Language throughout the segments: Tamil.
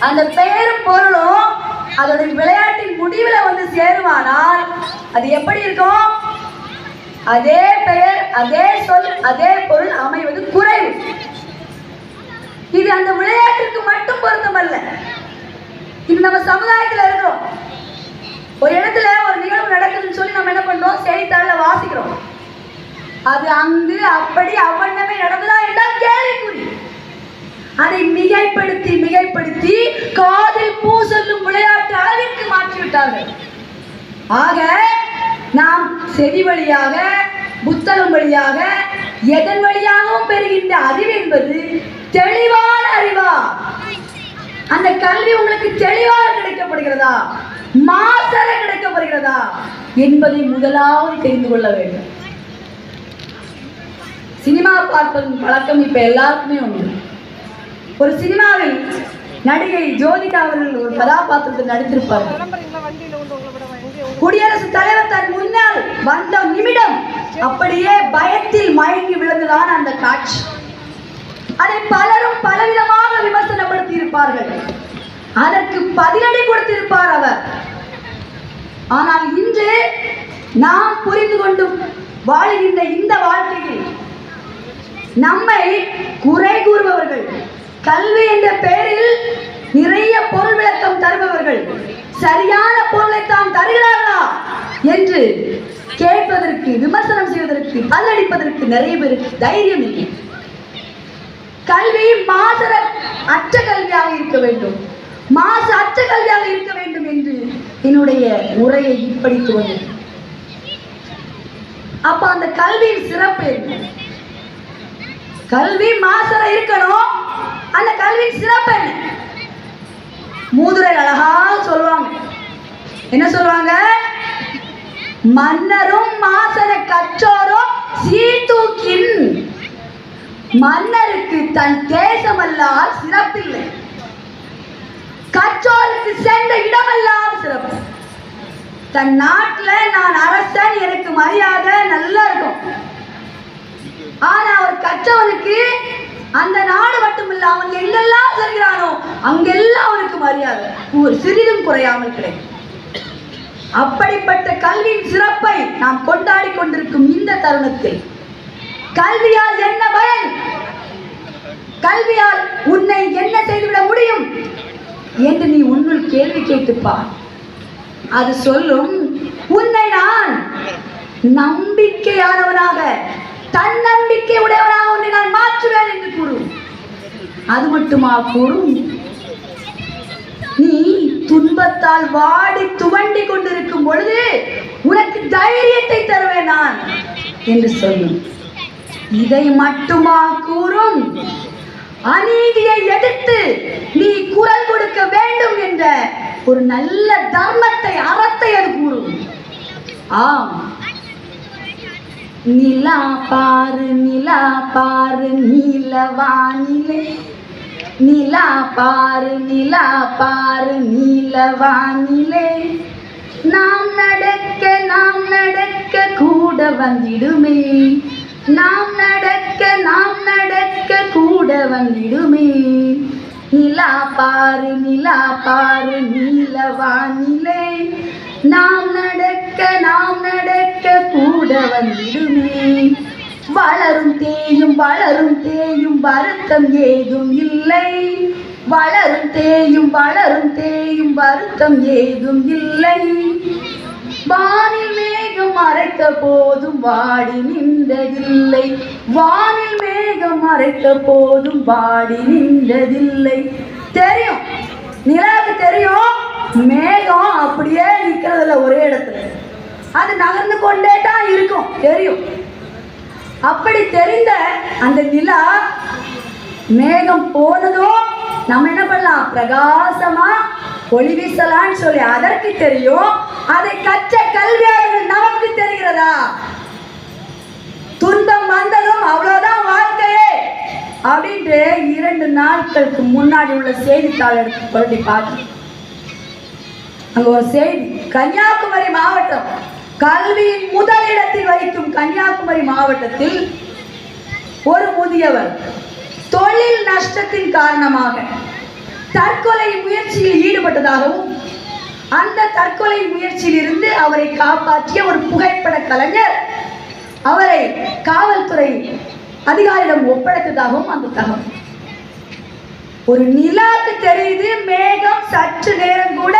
அந்த பெயரும் பொருளும் அதோட விளையாட்டின் முடிவில் வந்து சேருமானால் அது எப்படி இருக்கும்? அதே பெயர், அதே சொல், அதே பொருள் அமைவது குறைவு. இது அந்த விளையாட்டிற்கு மட்டும் பொருத்தமல்ல. இது நம்ம சமுதாயத்தில் இருக்கிறோம். ஒரு இடத்துல ஒரு நிகழ்வு நடக்குதுன்னு சொல்லி நம்ம என்ன பண்றோம்? செய்தித்தாளில் வாசிக்கிறோம். அது அங்கு அப்படி அவ்வண்ணமே நடந்ததா என்றால் கேள்விக்குறி. அதை மிகைப்படுத்தி மிகைப்படுத்தி காதில் பூ சொல்லும் விளையாட்டு அளவிற்கு மாற்றிவிட்டார்கள். ஆக நாம் செவி வழியாக, புத்தகம் வழியாக, எதன் வழியாகவும் பெறுகின்ற அறிவு என்பது தெளிவான அறிவா? அந்த கல்வி உங்களுக்கு தெளிவாக கிடைக்கப்படுகிறதா, மாசற கிடைக்கப்படுகிறதா என்பதை முதலாவது தெரிந்து கொள்ள வேண்டும். சினிமா பார்ப்பதன் பழக்கம் இப்ப எல்லாருக்குமே உண்டு. ஒரு சினிமாவில் நடிகை ஜோதிகா அவர்கள் ஒரு கதாபாத்திரத்தில் நடித்திருப்பார்கள். குடியரசுத் தலைவர் தன் முன்னால் வந்த நிமிடம் அப்படியே பயத்தில் மயங்கி விழுந்துதான் அந்த காட்சி. அதை பலரும் பலவிதமாக விமர்சனப்படுத்தி இருப்பார்கள். அதற்கு பதிலடி கொடுத்திருப்பார் அவர். ஆனால் இன்று நாம் புரிந்து கொண்டு வாழுகின்ற இந்த வாழ்க்கையில் நம்மை குறை கூறுபவர்கள், கல்வி என்ற பெயரில் நிறைய பொருள் விளக்கம் தருபவர்கள் சரியான பொருளை தான் தருகிறார்களா என்று கேட்பதற்கு, விமர்சனம் செய்வதற்கு, பதிலளிப்பதற்கு நிறைய பேருக்கு தைரியம் இல்லை. கல்வி மாசற அற்ற கல்வியாக இருக்க வேண்டும், மாசு அற்ற கல்வியாக இருக்க வேண்டும் என்று என்னுடைய உரையை இப்படி துவங்க. அப்ப அந்த கல்வியின் சிறப்பு என்ன? கல்வி மாசற இருக்கணும். அந்த கல்வியின் சிறப்பு என்ன? மூதுரை அழகா சொல்லுவாங்க. என்ன சொல்லுவாங்க? மன்னரும் மாசற கற்றோரும் சீர்தூக்கின். மன்னருக்கு தன் தேசமல்லால் சிறப்பில்லை, கற்றோருக்கு சென்ற இடமெல்லாம் சிறப்பு. தன் நாட்டில் நான் அரசன், எனக்கு மரியாதை நல்லா இருக்கும். ஆனா அவர் கற்றவனுக்கு அந்த நாடு மட்டுமில்ல, அவன் எங்கெல்லாம் செல்கிறானோ அங்கெல்லாம் அவனுக்கு மரியாதை ஒரு சிறிதும் குறையாமல் கிடைக்கும். அப்படிப்பட்ட கல்வியின் சிறப்பை நாம் கொண்டாடி கொண்டிருக்கும் இந்த தருணத்தில் கல்வியால் என்ன பயன்? கல்வியால் உன்னை என்ன செய்துவிட முடியும் என்று நீ உன்னுள் கேள்வி கேட்டுப்பார். அது சொல்லும், உன்னை நான் நம்பிக்கையானவனாக, தன்னம்பிக்கை உடையவனாக உன்னை நான் மாற்றுவேன் என்று கூறும். அது மட்டுமா கூறும்? நீ துன்பத்தால் வாடி துவண்டி கொண்டிருக்கும் பொழுது உனக்கு தைரியத்தை தருவேன் நான் என்று சொல்லும். இதை மட்டுமா கூறும்? அநீதியை எதிர்த்து நீ குரல் கொடுக்க வேண்டும் என்ற ஒரு நல்ல தர்மத்தை, அறத்தை அது கூறும். ஆம், நிலா பாரு நிலா பாரு நீலவானிலே, நிலா பாரு நிலா பாரு நீலவானிலே, நாம் நடக்க கூட வந்திடுமே, நாம் நடக்க கூட வந்திடுமே. நிலா பாரு நீலவானிலே, நாம் நடக்க கூட வந்திடுமே. வளரும் தேயும் வருத்தம் ஏதும் இல்லை, வளரும் தேயும் வருத்தம் ஏதும் இல்லை. வானில் மேகம் மறைத்த போதும் வாடி நின்றதில்லை, வானில் மேகம் மறைத்த போதும் வாடி நின்றதில்லை. தெரியும், நிலாவுக்கு தெரியும் மேகம் அப்படியே நிற்கிறதில்ல ஒரே இடத்துல, அது நகர்ந்து கொண்டே தான் இருக்கும், தெரியும். அப்படி தெரிந்த அந்த நிலா மேகம் போனதும் நம்ம என்ன பண்ணலாம்? பிரகாசமா ஒளி வீசலான்னு சொல்லி அதற்கு தெரியும். அதை கற்ற கல்வியாளர்கள் நமக்கு தெரிகிறதா? துன்பம் வந்ததும் அவ்வளவுதான் வாழ்க்கையே அப்படின்ட்டு 2 நாட்களுக்கு முன்னாடி உள்ள செய்தித்தாள் எடுத்து புரட்டி பார்த்து அங்க ஒரு செய்தி. கன்னியாகுமரி மாவட்டம், கல்வியின் முதலிடத்தில் வைக்கும் கன்னியாகுமரி மாவட்டத்தில் ஒரு முதியவர் தொழில் நஷ்டத்தின் காரணமாக தற்கொலை முயற்சி முயற்சியில் ஈடுபட்டதாகவும் அந்த தற்கொலை முயற்சியில் இருந்து அவரை காப்பாற்றிய ஒரு புகைப்பட கலைஞர் அவரை காவல்துறை அதிகாரியிடம் ஒப்படைத்ததாகவும் அந்த தகவல். ஒரு நிலாக்கு தெரியுது மேகம் சற்று நேரம் கூட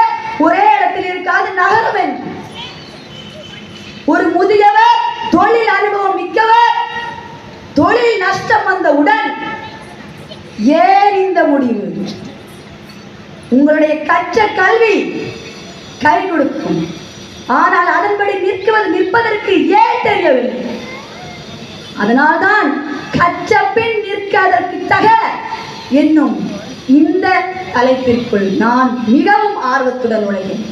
ஒரே இடத்தில் இருக்காது, நகரும். ஒரு முதியவர், தொழில் அனுபவம் மிக்கவர், தொழில் நஷ்டம் வந்தவுடன் ஏன் இந்த முடிவு? உங்களுடைய கற்ற கல்வி கை கொடுக்கும், ஆனால் அதன்படி நிற்பதற்கு ஏன் தெரியவில்லை. அதனால்தான் கற்ற பின் நிற்க அதற்கு தக என்னும் இந்த தலைப்பிற்குள் நான் மிகவும் ஆர்வத்துடன் நுழைகிறேன்.